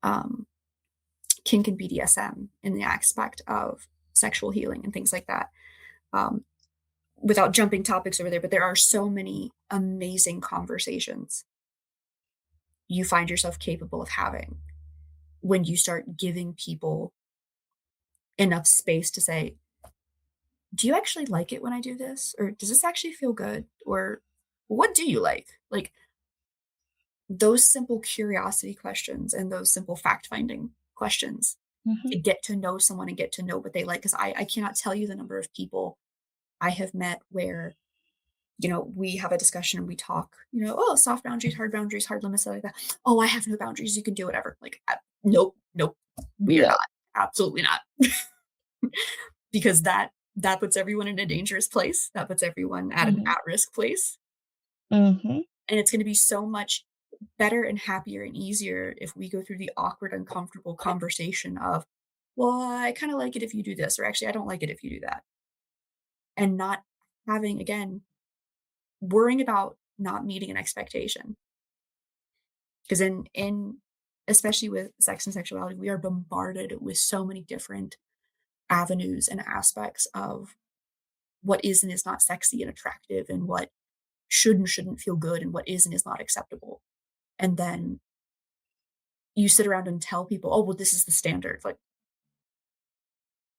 um, kink and BDSM in the aspect of sexual healing and things like that. Um, without jumping topics over there, but there are so many amazing conversations you find yourself capable of having when you start giving people enough space to say, do you actually like it when I do this? Or does this actually feel good? Or what do you like? Like those simple curiosity questions and those simple fact finding questions Hmm. to get to know someone and get to know what they like. Because I cannot tell you the number of people I have met where, we have a discussion and we talk, oh, soft boundaries, hard limits, stuff like that. Oh, I have no boundaries. You can do whatever. Like, nope, nope, we are Yeah. not. Absolutely not. Because that puts everyone in a dangerous place. That puts everyone at an Hmm. at-risk place. Hmm. And it's going to be so much better and happier and easier if we go through the awkward, uncomfortable conversation of, well, I kind of like it if you do this, or actually, I don't like it if you do that. And not having, again, worrying about not meeting an expectation. Because in especially with sex and sexuality, we are bombarded with so many different avenues and aspects of what is and is not sexy and attractive, and what should and shouldn't feel good, and what is and is not acceptable. And then you sit around and tell people, oh, well, this is the standard. Like,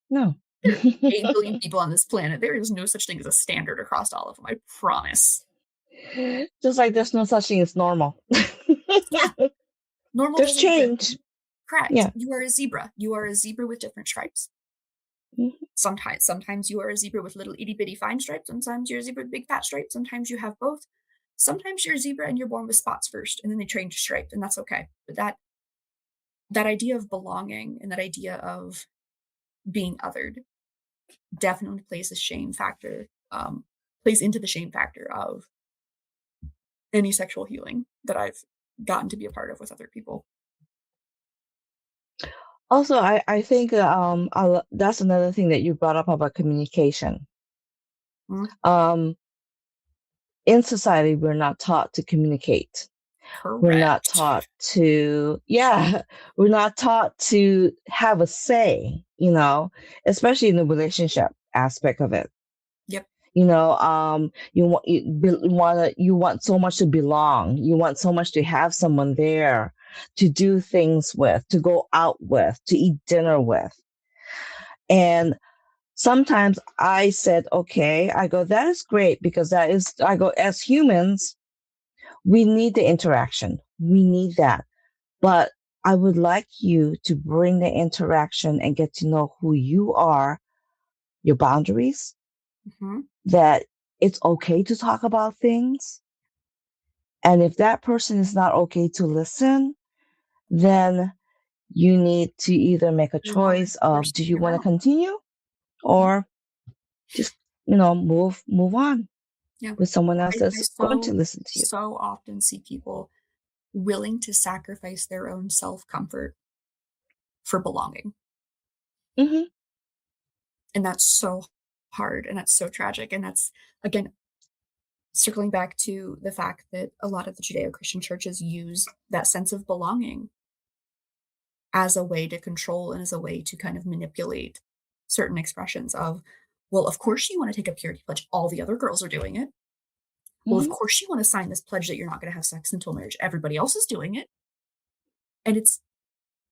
No. there are 8 billion people on this planet. There is no such thing as a standard across all of them. I promise. Just like there's no such thing as normal. Yeah. Normal There's doesn't exist. change. Correct. Yeah. You are a zebra. You are a zebra with different stripes. Mhm. Sometimes you are a zebra with little itty bitty fine stripes. Sometimes you're a zebra with big fat stripes. Sometimes you have both. Sometimes you're a zebra and you're born with spots first, and then they train to striped, and that's okay. But that idea of belonging and that idea of being othered definitely plays a shame factor, plays into the shame factor of any sexual healing that I've gotten to be a part of with other people. Also, I think that's another thing that you brought up about communication. Mm, Um, in society, we're not taught to communicate. We're not correct. taught to, yeah, we're not taught to have a say, especially in the relationship aspect of it. Yep. You want so much to belong. You want so much to have someone there to do things with, to go out with, to eat dinner with. And sometimes I said, okay, I go, that is great, because I go, as humans, we need the interaction. We need that. But I would like you to bring the interaction and get to know who you are, your boundaries, Hmm. that it's okay to talk about things. And if that person is not okay to listen, then you need to either make a You're not choice the of, person do to you be want to around. continue, Hmm. or just, move on Yeah. with someone else I that's going to so, listen to you. so often see people willing to sacrifice their own self comfort for belonging. Hmm. And that's so hard and that's so tragic. And that's, again, circling back to the fact that a lot of the Judeo Christian churches use that sense of belonging as a way to control and as a way to kind of manipulate certain expressions of, well, of course you want to take a purity pledge. All the other girls are doing it. Well, of Hmm. course you want to sign this pledge that you're not going to have sex until marriage. Everybody else is doing it. And it's,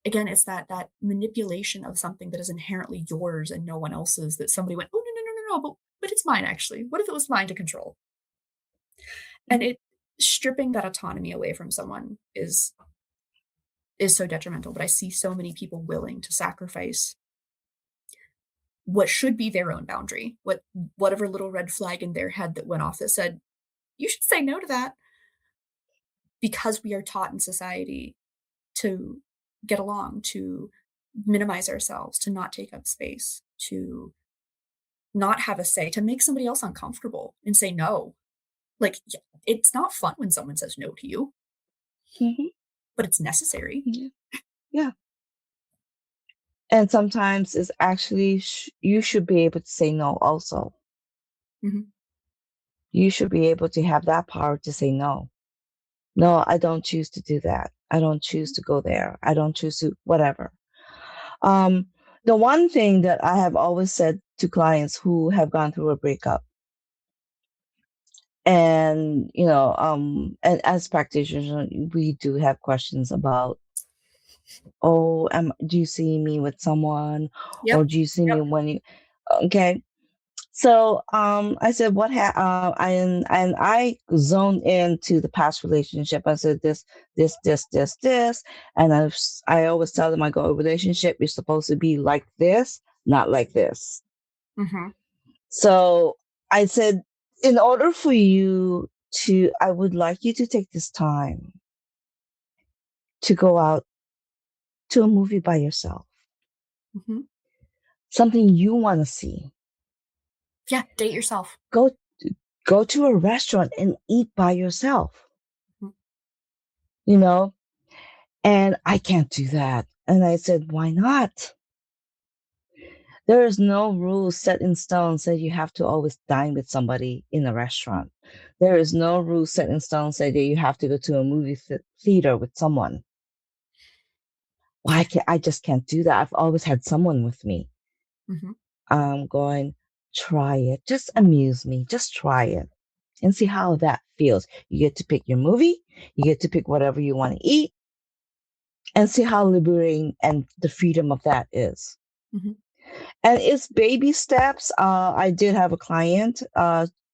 again, it's that manipulation of something that is inherently yours and no one else's, that somebody went, oh, no, but it's mine actually. What if it was mine to control? And it stripping that autonomy away from someone is so detrimental. But I see so many people willing to sacrifice what should be their own boundary, whatever little red flag in their head that went off that said, you should say no to that, because we are taught in society to get along, to minimize ourselves, to not take up space, to not have a say, to make somebody else uncomfortable and say no. Like, it's not fun when someone says no to you, Hmm. but it's necessary. Yeah. Yeah. And sometimes it's actually, you should be able to say no also. Mhm. You should be able to have that power to say no. No, I don't choose to do that. I don't choose to go there. I don't choose to whatever. Um, the one thing that I have always said to clients who have gone through a breakup, and and as practitioners, we do have questions about, oh, do you see me with someone, or Yep. do you see me Yep. when you? Okay, so I said, and I zoned into the past relationship. I said this, and I always tell them, I go, a relationship is supposed to be like this, not like this. Mhm. So I said, in order for you to, I would like you to take this time to go out to a movie by yourself, Mhm. something you want to see. Yeah, date yourself. Go go to a restaurant and eat by yourself. Mhm. You know, and I can't do that. And I said, why not? There is no rule set in stone said you have to always dine with somebody in a restaurant. There is no rule set in stone said that you have to go to a movie theater with someone. Why can't I just can't do that? I've always had someone with me. Mhm. I'm going, try it. Just amuse me. Just try it and see how that feels. You get to pick your movie. You get to pick whatever you want to eat and see how liberating and the freedom of that is. Mhm. And it's baby steps. I did have a client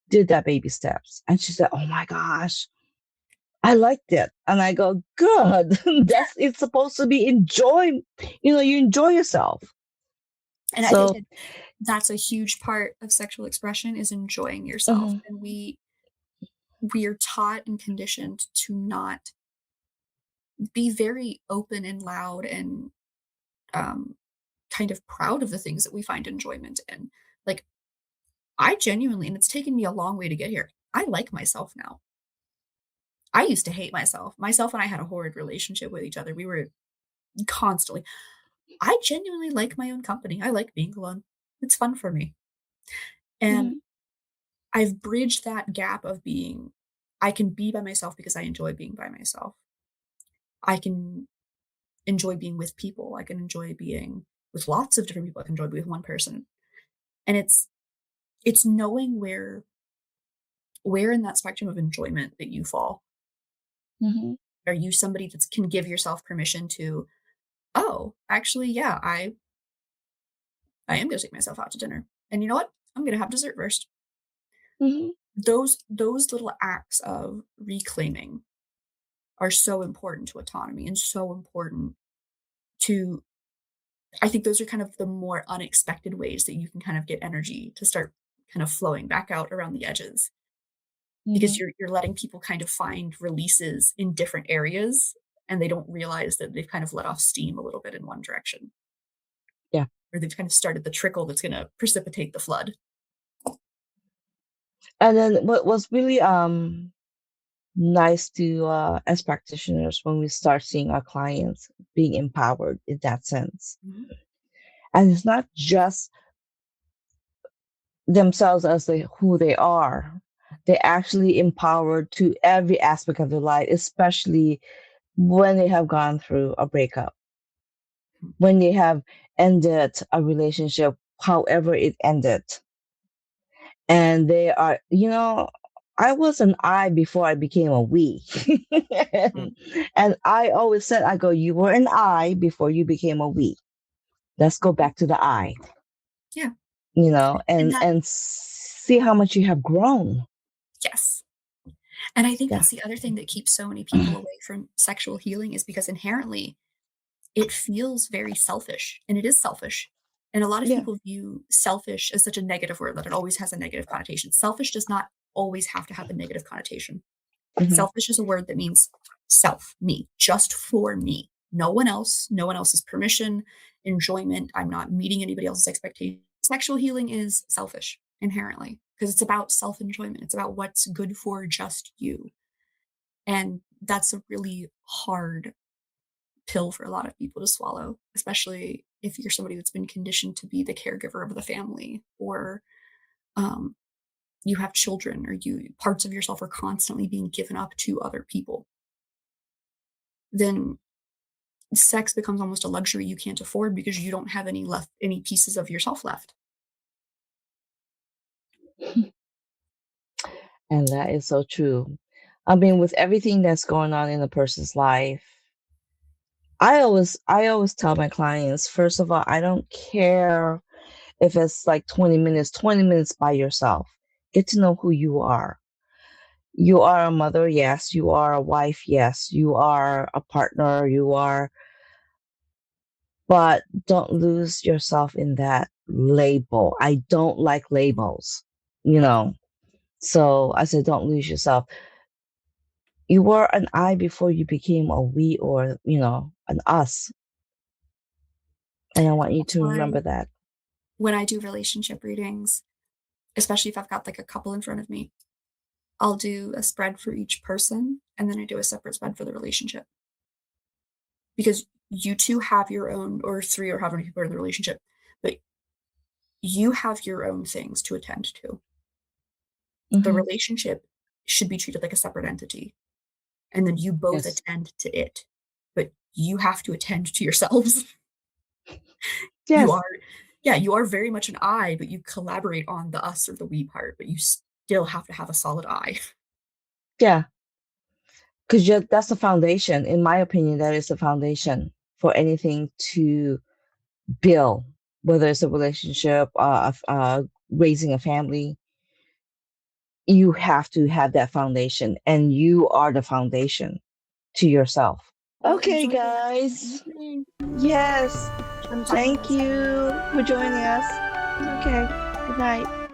did that baby steps, and she said, "Oh my gosh, I liked it." And I go, "Good. Yeah. That's it's supposed to be enjoy. You enjoy yourself." And I think So, that that's a huge part of sexual expression, is enjoying yourself. mhm, And we are taught and conditioned to not be very open and loud and um, kind of proud of the things that we find enjoyment in. Like, I genuinely, and it's taken me a long way to get here, I like myself now. I used to hate myself. Myself and I had a horrid relationship with each other. We were constantly. I genuinely like my own company. I like being alone. It's fun for me. And mhm, I've bridged that gap of being, I can be by myself because I enjoy being by myself. I can enjoy being with people. I can enjoy being with lots of different people. I can enjoy being with one person. And it's knowing where in that spectrum of enjoyment that you fall. mhm, Are you somebody that can give yourself permission to, oh, actually, yeah, I am gonna take myself out to dinner. And you know what? I'm gonna have dessert first. mhm, Those little acts of reclaiming are so important to autonomy and so important to, I think those are kind of the more unexpected ways that you can kind of get energy to start kind of flowing back out around the edges, because mhm. you're letting people kind of find releases in different areas, and they don't realize that they've kind of let off steam a little bit in one direction, Yeah. or they've kind of started the trickle that's going to precipitate the flood. And then what was really nice to as practitioners when we start seeing our clients being empowered in that sense, Mhm. and it's not just themselves as who they are. They're actually empowered to every aspect of their life, especially when they have gone through a breakup, when they have ended a relationship, however it ended. And they are, I was an I before I became a we. Mm. and I always said, I go, you were an I before you became a we. Let's go Mhm. back to the I, Yeah. And and see how much you have grown. yes. And I think Yeah. that's the other thing that keeps so many people away from sexual healing, is because inherently it feels very selfish, and it is selfish. And a lot of Yeah. people view selfish as such a negative word, that it always has a negative connotation. Selfish does not always have to have a negative connotation. Mhm. Selfish is a word that means self, me, just for me. No one else, no one else's permission, enjoyment. I'm not meeting anybody else's expectations. Sexual healing is selfish inherently because it's about self enjoyment. It's about what's good for just you. And that's a really hard pill for a lot of people to swallow, especially if you're somebody that's been conditioned to be the caregiver of the family, or um, you have children, or you parts of yourself are constantly being given up to other people. Then sex becomes almost a luxury you can't afford because you don't have any pieces of yourself left. And that is so true. I mean, with everything that's going on in a person's life, I always tell my clients, first of all, I don't care if it's like 20 minutes by yourself. Get to know who you are. You are a mother, yes. You are a wife, yes. You are a partner, you are, but don't lose yourself in that label. I don't like labels, you know. So I said, don't lose yourself. You were an I before you became a we, or, an us. And I want you That's to why remember that. when I do relationship readings, especially if I've got like a couple in front of me, I'll do a spread for each person and then I do a separate spread for the relationship. Because you two have your own, or three, or however many people are in the relationship, but you have your own things to attend to. The Hmm. relationship should be treated like a separate entity, and then you both Yes. attend to it. But you have to attend to yourselves. You Yes. are, yeah, you are very much an I, but you collaborate on the us or the we part, but you still have to have a solid I. Yeah. Because that's the foundation. In my opinion, that is the foundation for anything to build, whether it's a relationship, raising a family. You have to have that foundation, and you are the foundation to yourself. Well, Okay, enjoy the rest of guys. your evening. Yes. I'm talking to Thank this. you for joining us. Okay. Good night.